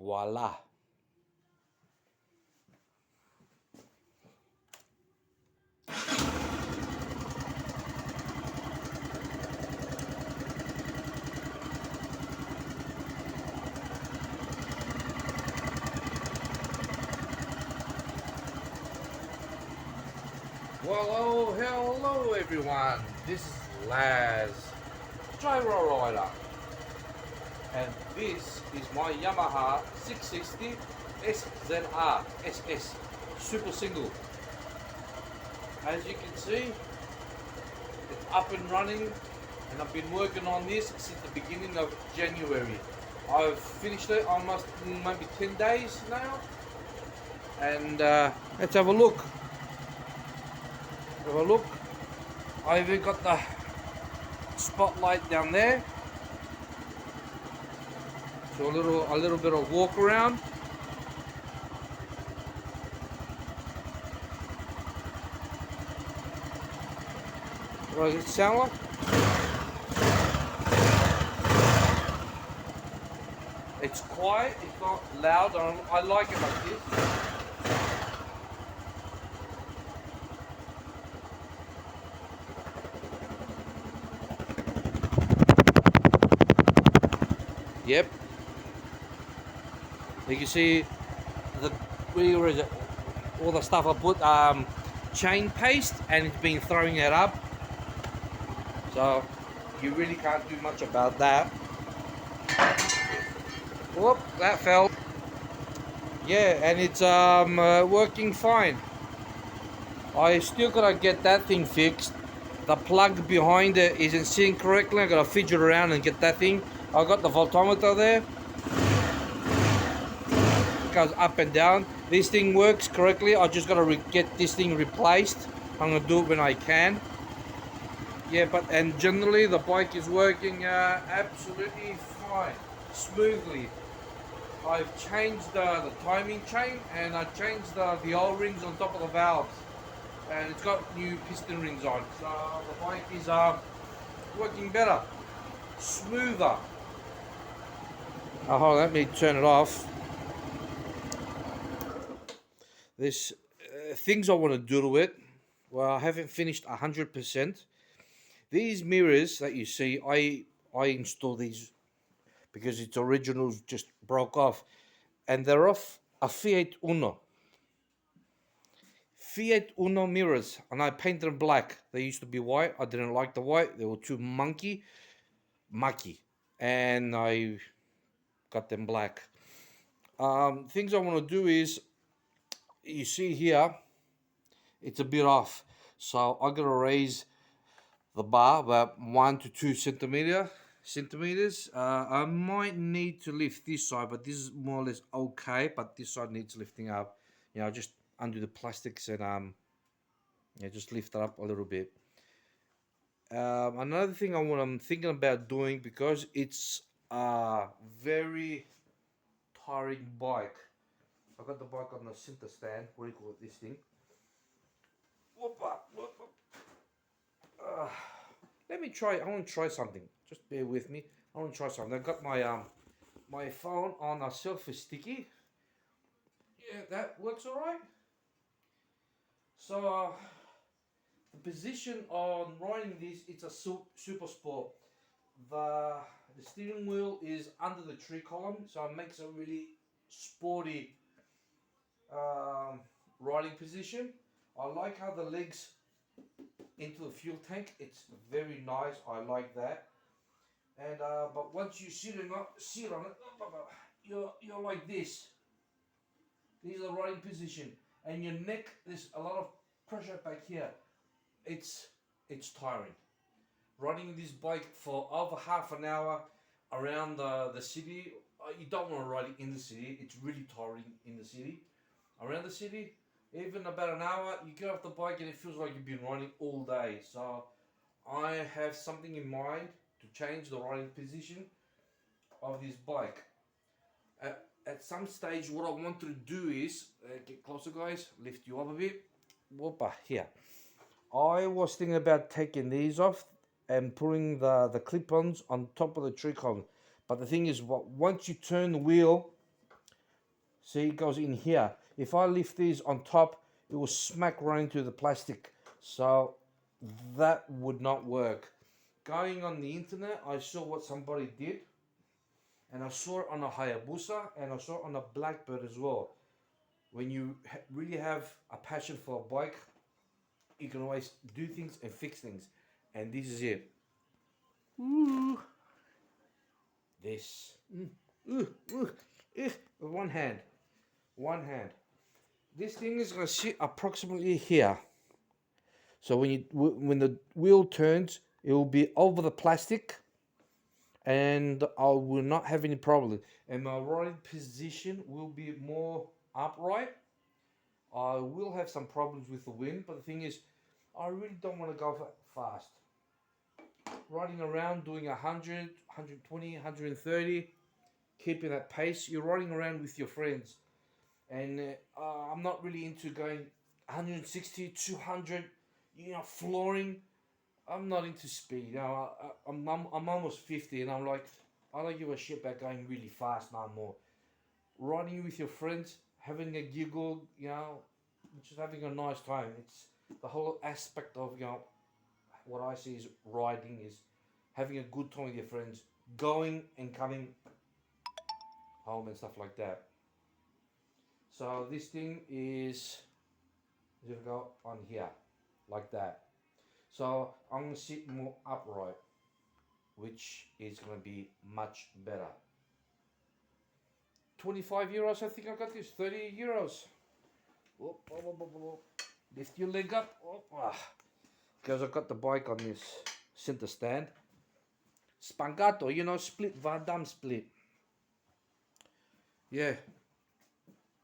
Voila. Well, hello everyone. This is Laz, Gyro Rider, and this is my Yamaha 660 SZR SS Super Single. As you can see, it's up and running, and I've been working on this since the beginning of January. I've finished it almost maybe 10 days now, and let's have a look. Have a look. I even got the spotlight down there. So a little bit of walk around. What does it sound like? It's quiet, it's not loud. I like it like this. Yep. You can see where is it? All the stuff I put chain paste, and it's been throwing it up. So you really can't do much about that. Whoop, that fell. Yeah, and it's working fine. I still gotta get that thing fixed. The plug behind it isn't sitting correctly. I gotta fidget around and get that thing. I got the voltometer there. It goes up and down. This thing works correctly. I just gotta get this thing replaced. I'm gonna do it when I can. Yeah, and generally the bike is working absolutely fine, smoothly. I've changed the timing chain, and I changed the O-rings on top of the valves, and it's got new piston rings on, so the bike is working better, smoother. Oh, hold on, let me turn it off. There's things I want to do to it. Well, I haven't finished 100%. These mirrors that you see, I installed these because its originals just broke off, and they're off a Fiat Uno mirrors, and I painted them black. They used to be white. I didn't like the white. They were too mucky, and I got them black. Things I want to do is, you see here, it's a bit off, so I'm gonna raise the bar about 1 to 2 centimeters. I might need to lift this side, but this is more or less okay, but this side needs lifting up. Just undo the plastics and just lift it up a little bit. Another thing I'm thinking about doing, because it's a very tiring bike. I got the bike on the center stand. What do you call it, this thing? Let me try. I want to try something. Just bear with me. I want to try something. I got my phone on a selfie sticky. Yeah, that works all right. So the position on riding this, it's a super sport. The steering wheel is under the tree column, so it makes a really sporty riding position. I like how the legs into the fuel tank. It's very nice. I like that. And but once you sit on it, you're like this. This is the riding position, and your neck. There's a lot of pressure back here. It's tiring. Riding this bike for over half an hour around the city. You don't want to ride it in the city. It's really tiring in the city. Around the city, even about an hour, you get off the bike and it feels like you've been riding all day. So I have something in mind to change the riding position of this bike. At some stage, what I want to do is, get closer guys, lift you up a bit. Whoopa, here. I was thinking about taking these off and putting the clip-ons on top of the tree column. But the thing is, once you turn the wheel, See, it goes in here. If I lift these on top, it will smack right into the plastic. So that would not work. Going on the internet, I saw what somebody did, and I saw it on a Hayabusa, and I saw it on a Blackbird as well. When you really have a passion for a bike, you can always do things and fix things. And this is it. Ooh. This. Ooh, ooh, with one hand. One hand. This thing is going to sit approximately here. So when the wheel turns, it will be over the plastic, and I will not have any problem. And my riding position will be more upright. I will have some problems with the wind, but the thing is, I really don't want to go fast. Riding around doing 100, 120, 130, keeping that pace. You're riding around with your friends, and I'm not really into going 160, 200, flooring. I'm not into speed. I'm almost 50, and I'm like, I don't give a shit about going really fast no more. Riding with your friends, having a giggle, just having a nice time. It's the whole aspect of what I see is riding is having a good time with your friends, going and coming home and stuff like that. So this thing is gonna go on here, like that. So I'm gonna sit more upright, which is gonna be much better. 25 euros, I think I got this. 30 euros. Oh, oh, oh, oh, oh. Lift your leg up. Because I've got the bike on this center stand. Spangato, split, Van Damme split. Yeah.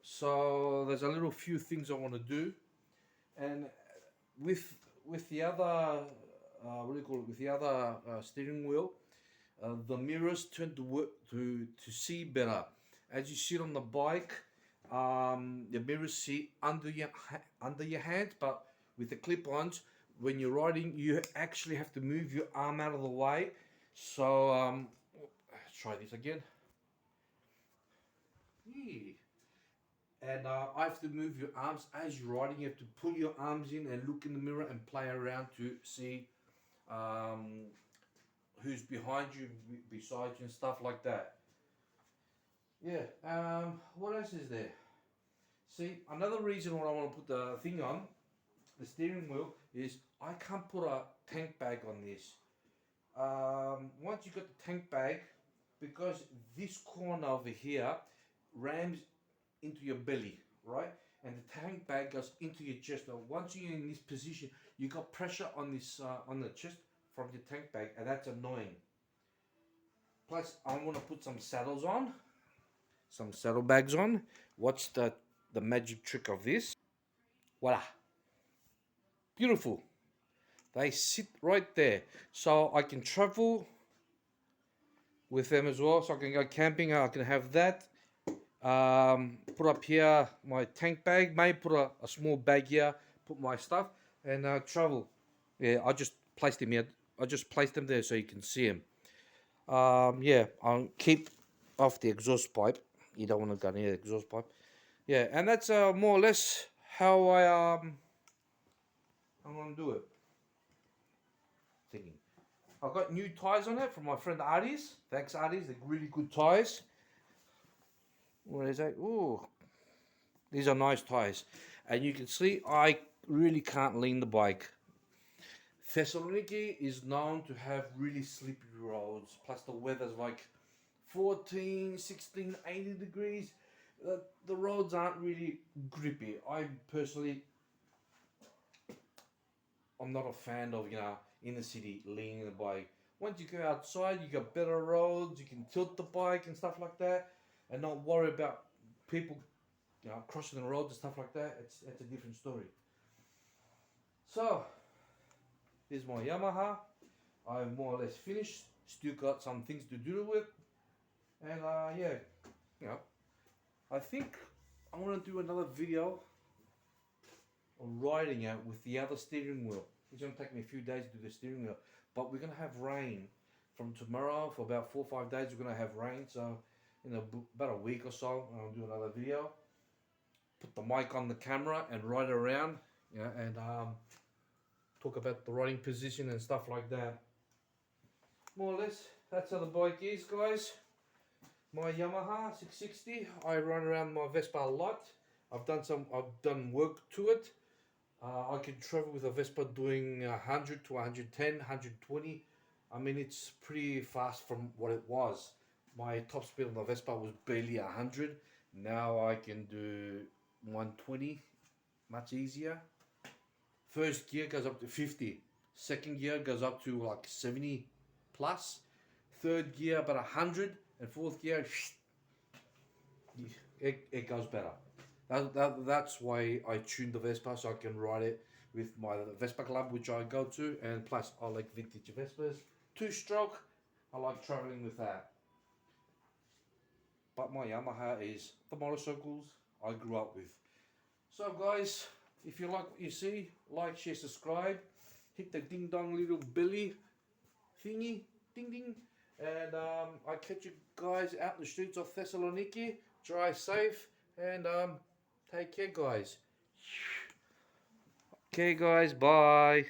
So there's a little few things I want to do. And with the other, what do you call it? With the other steering wheel, the mirrors turn to work to see better. As you sit on the bike, the mirrors see under your hand, but with the clip-ons, when you're riding, you actually have to move your arm out of the way. So let's try this again. Yeah. And I have to move your arms as you're riding. You have to pull your arms in and look in the mirror and play around to see who's behind you, beside you, and stuff like that. Yeah. What else is there? See, another reason why I want to put the thing on the steering wheel is I can't put a tank bag on this. Once you got the tank bag, because this corner over here rams into your belly, right? And the tank bag goes into your chest. Now, once you're in this position, you got pressure on this on the chest from your tank bag, and that's annoying. Plus, I want to put some saddles on, some saddlebags on. Watch the magic trick of this. Voila, beautiful. They sit right there, so I can travel with them as well. So I can go camping. I can have that. Put up here my tank bag, maybe put a small bag here, put my stuff, and travel. Yeah, I just placed them here. I just placed them there so you can see them. Yeah, I'll keep off the exhaust pipe. You don't want to go near the exhaust pipe. Yeah, and that's more or less how I'm gonna do it. Thinking. I've got new tires on it from my friend Artis. Thanks Artis, they're really good tires. What is that? Ooh, these are nice tires. And you can see I really can't lean the bike. Thessaloniki is known to have really slippery roads. Plus the weather's like 14, 16, 80 degrees. The roads aren't really grippy. I personally, I'm not a fan of, in the city leaning the bike. Once you go outside, you got better roads, you can tilt the bike and stuff like that, and not worry about people, crossing the roads and stuff like that. It's a different story. So, here's my Yamaha. I'm more or less finished. Still got some things to do with, and yeah, I think I want to do another video on riding out with the other steering wheel. It's going to take me a few days to do the steering wheel, but we're going to have rain from tomorrow for about 4 or 5 days. We're going to have rain, so in about a week or so. I'll do another video. Put the mic on the camera and ride around, and talk about the riding position and stuff like that. More or less, that's how the bike is, guys. My Yamaha 660. I run around my Vespa a lot. I've done work to it. I can travel with a Vespa doing 100 to 110, 120. I mean, it's pretty fast from what it was. My top speed on the Vespa was barely 100. Now I can do 120, much easier. First gear goes up to 50. Second gear goes up to like 70 plus. Third gear about 100. And fourth gear, it goes better. That's why I tuned the Vespa so I can ride it with my Vespa club, which I go to, and plus I like vintage Vespas. 2-stroke, I like traveling with that. But my Yamaha is the motorcycles I grew up with. So guys, if you like what you see, like, share, subscribe, hit the ding dong little belly thingy, ding ding, and I catch you guys out in the streets of Thessaloniki. Drive safe and take care, guys. Okay, guys, bye.